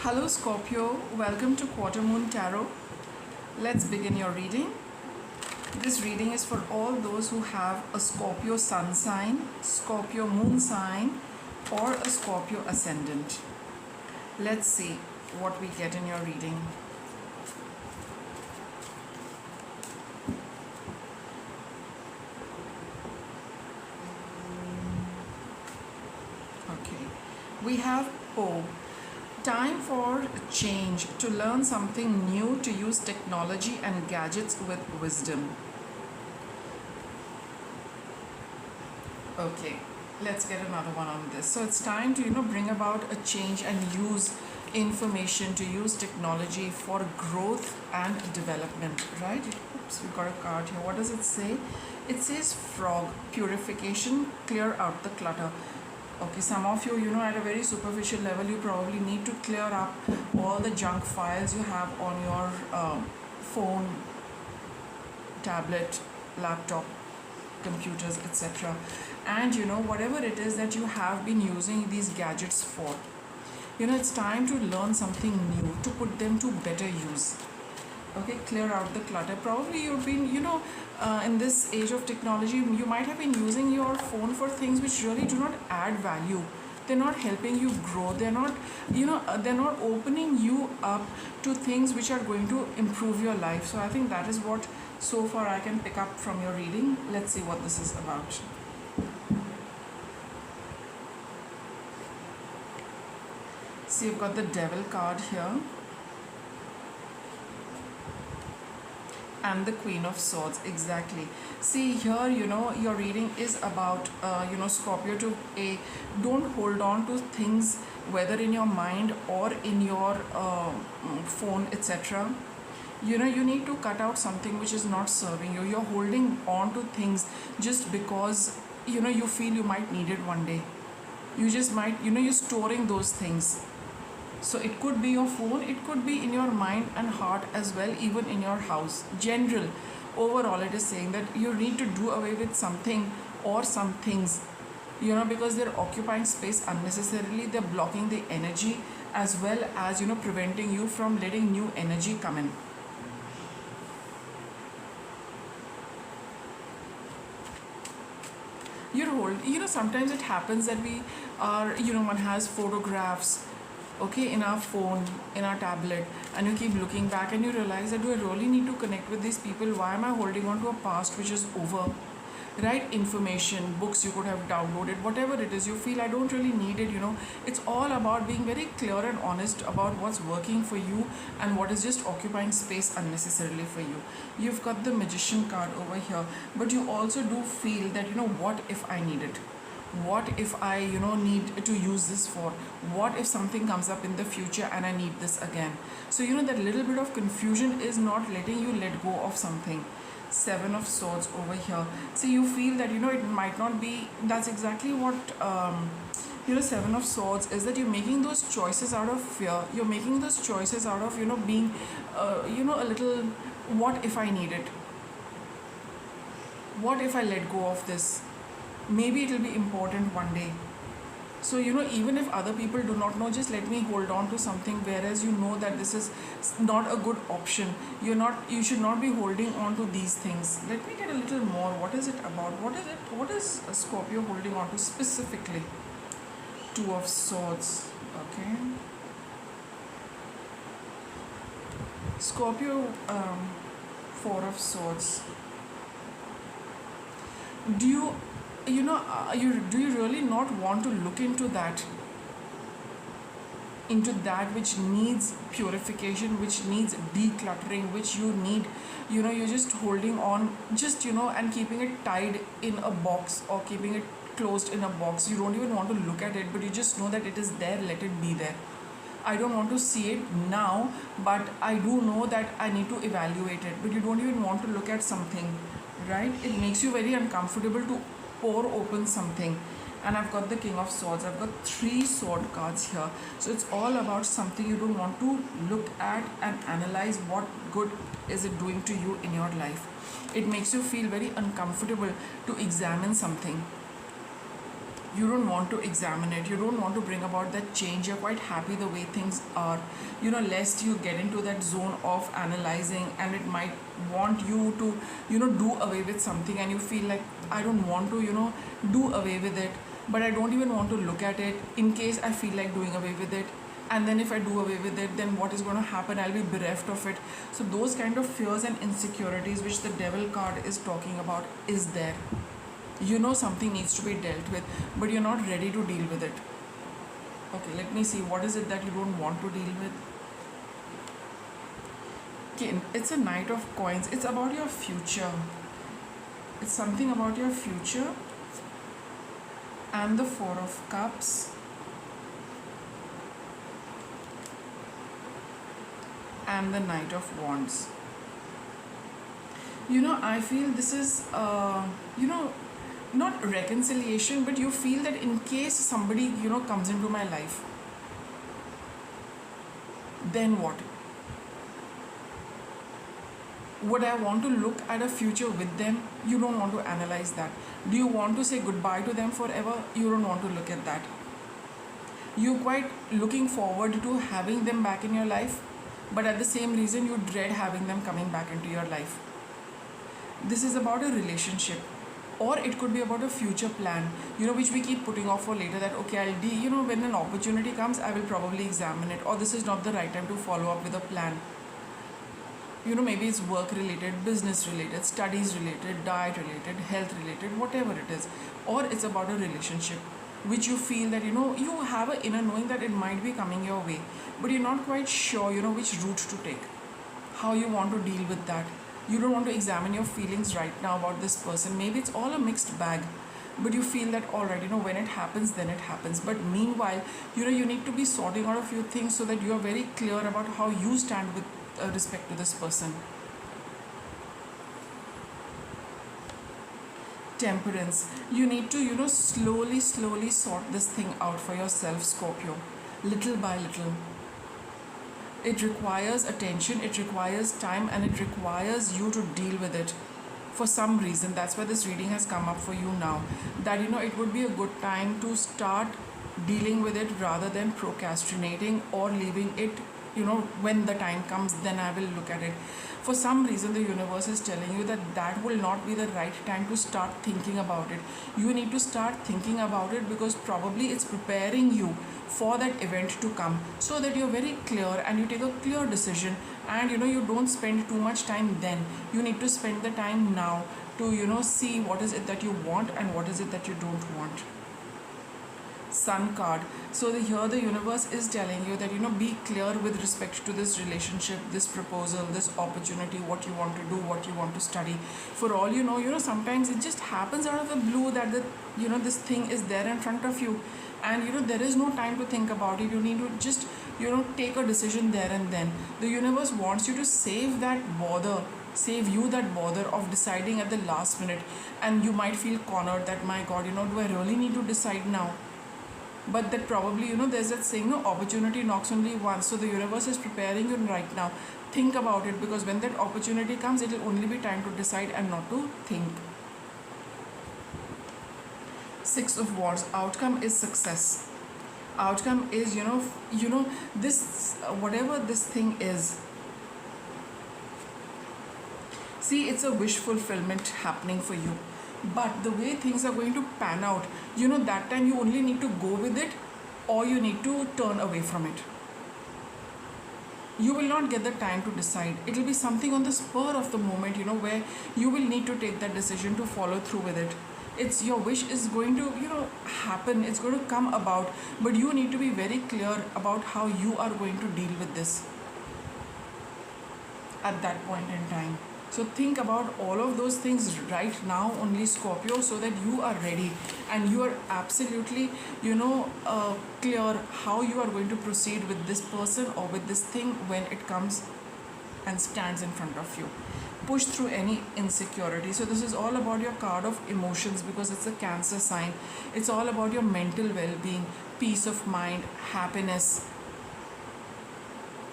Hello Scorpio, welcome to Quarter Moon Tarot. Let's begin your reading. This reading is for all those who have a Scorpio sun sign, Scorpio moon sign, or a Scorpio ascendant. Let's see what we get in your reading. Okay, we have time for change, to learn something new, to use technology and gadgets with wisdom. Okay, let's get another one on this. So it's time to bring about a change and use information, to use technology for growth and development, right? Oops, we got a card here. What does it say? It says frog, purification, clear out the clutter. Okay, some of you, at a very superficial level, you probably need to clear up all the junk files you have on your phone, tablet, laptop, computers, etc. And whatever it is that you have been using these gadgets for, it's time to learn something new, to put them to better use. Okay, clear out the clutter. Probably you've been, in this age of technology, you might have been using your phone for things which really do not add value. They're not helping you grow. They're not, they're not opening you up to things which are going to improve your life. So I think that is what so far I can pick up from your reading. Let's see what this is about. See, you've got the Devil card here. And the Queen of Swords, exactly. See here, your reading is about, Scorpio, don't hold on to things, whether in your mind or in your phone, etc. You need to cut out something which is not serving you. You're holding on to things just because, you feel you might need it one day. You just might, you're storing those things. So it could be your phone, it could be in your mind and heart as well, even in your house. General, overall, it is saying that you need to do away with something or some things, because they're occupying space unnecessarily. They're blocking the energy as well as, preventing you from letting new energy come in. Sometimes it happens that we are, one has photographs, okay, in our phone, in our tablet, and you keep looking back and you realize that, do I really need to connect with these people? Why am I holding on to a past which is over? Right? Information, books you could have downloaded, whatever it is, you feel I don't really need it. It's all about being very clear and honest about what's working for you and what is just occupying space unnecessarily for you. You've got the Magician card over here, but you also do feel that, what if I need it? What if I need to use this for? What if something comes up in the future and I need this again? So that little bit of confusion is not letting you let go of something. Seven of Swords over here. So you feel that it might not be. That's exactly what Seven of Swords is, that you're making those choices out of fear. You're making those choices out of being a little, what if I need it? What if I let go of this? Maybe it will be important one day. So even if other people do not know, just let me hold on to something, whereas that this is not a good option. You should not be holding on to these things. Let me get a little more. What is it about? What is a Scorpio holding on to specifically? Two of Swords. Okay, Scorpio, Four of Swords. Do you really not want to look into that which needs purification, which needs decluttering, which you need, you're just holding on, just and keeping it tied in a box or keeping it closed in a box. You don't even want to look at it, but you just know that it is there, let it be there. I don't want to see it now, but I do know that I need to evaluate it. But you don't even want to look at something, right? It makes you very uncomfortable to pour open something. And I've got the King of Swords. I've got 3 sword cards here. So it's all about something you don't want to look at and analyze what good is it doing to you in your life. It makes you feel very uncomfortable to examine something. You don't want to examine it, you don't want to bring about that change, you're quite happy the way things are, lest you get into that zone of analyzing, and it might want you to do away with something, and you feel like, I don't want to do away with it, but I don't even want to look at it in case I feel like doing away with it. And then if I do away with it, then what is going to happen? I'll be bereft of it. So those kind of fears and insecurities which the devil card is talking about is there. Something needs to be dealt with, but you're not ready to deal with it. Okay, let me see, what is it that you don't want to deal with? Okay, it's a Knight of Coins. It's about your future. It's something about your future. And the Four of Cups. And the Knight of Wands. I feel this is, not reconciliation, but you feel that in case somebody, comes into my life, then what? Would I want to look at a future with them? You don't want to analyze that. Do you want to say goodbye to them forever? You don't want to look at that. You're quite looking forward to having them back in your life, but at the same reason you dread having them coming back into your life. This is about a relationship, or it could be about a future plan, which we keep putting off for later, that okay, I'll when an opportunity comes, I will probably examine it, or this is not the right time to follow up with a plan. Maybe it's work related, business related, studies related, diet related, health related, whatever it is. Or it's about a relationship which you feel that you have an inner knowing that it might be coming your way, but you're not quite sure which route to take, how you want to deal with that. You don't want to examine your feelings right now about this person. Maybe it's all a mixed bag, but you feel that alright, when it happens, then it happens. But meanwhile, you need to be sorting out a few things so that you are very clear about how you stand with respect to this person. Temperance. You need to slowly sort this thing out for yourself, Scorpio, little by little. It requires attention, it requires time, and it requires you to deal with it for some reason. That's why this reading has come up for you now, that it would be a good time to start dealing with it rather than procrastinating or leaving it, when the time comes, then I will look at it. For some reason, the universe is telling you that that will not be the right time to start thinking about it. You need to start thinking about it because probably it's preparing you for that event to come, so that you're very clear and you take a clear decision, and you don't spend too much time then. You need to spend the time now to see what is it that you want and what is it that you don't want. Sun card. So here the universe is telling you that be clear with respect to this relationship, this proposal, this opportunity, what you want to do, what you want to study. For all sometimes it just happens out of the blue that this thing is there in front of you, and there is no time to think about it. You need to just take a decision there and then. The universe wants you to save you that bother of deciding at the last minute, and you might feel cornered that, my God, do I really need to decide now? But that probably, there's that saying, opportunity knocks only once. So the universe is preparing you right now. Think about it, because when that opportunity comes, it will only be time to decide and not to think. Six of Wands. Outcome is success. Outcome is, this, whatever this thing is. See, it's a wish fulfillment happening for you. But the way things are going to pan out, that time you only need to go with it, or you need to turn away from it. You will not get the time to decide. It will be something on the spur of the moment, where you will need to take that decision to follow through with it. It's your wish is going to, happen. It's going to come about, but you need to be very clear about how you are going to deal with this at that point in time. So think about all of those things right now only, Scorpio, so that you are ready and you are absolutely, clear how you are going to proceed with this person or with this thing when it comes and stands in front of you. Push through any insecurity. So this is all about your card of emotions, because it's a Cancer sign. It's all about your mental well-being, peace of mind, happiness.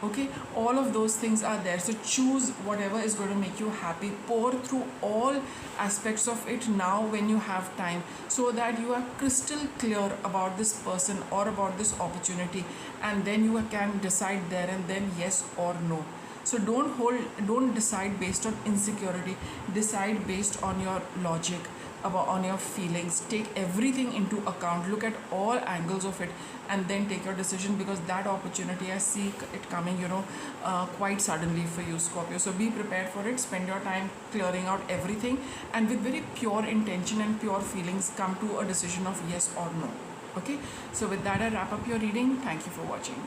Okay, all of those things are there, so choose whatever is going to make you happy. Pour through all aspects of it now when you have time, so that you are crystal clear about this person or about this opportunity, and then you can decide there and then yes or no. So don't decide based on insecurity, decide based on your logic, about on your feelings. Take everything into account, look at all angles of it, and then take your decision, because that opportunity, I see it coming, quite suddenly for you, Scorpio. So be prepared for it, spend your time clearing out everything, and with very pure intention and pure feelings, come to a decision of yes or no. Okay, so with that I wrap up your reading. Thank you for watching.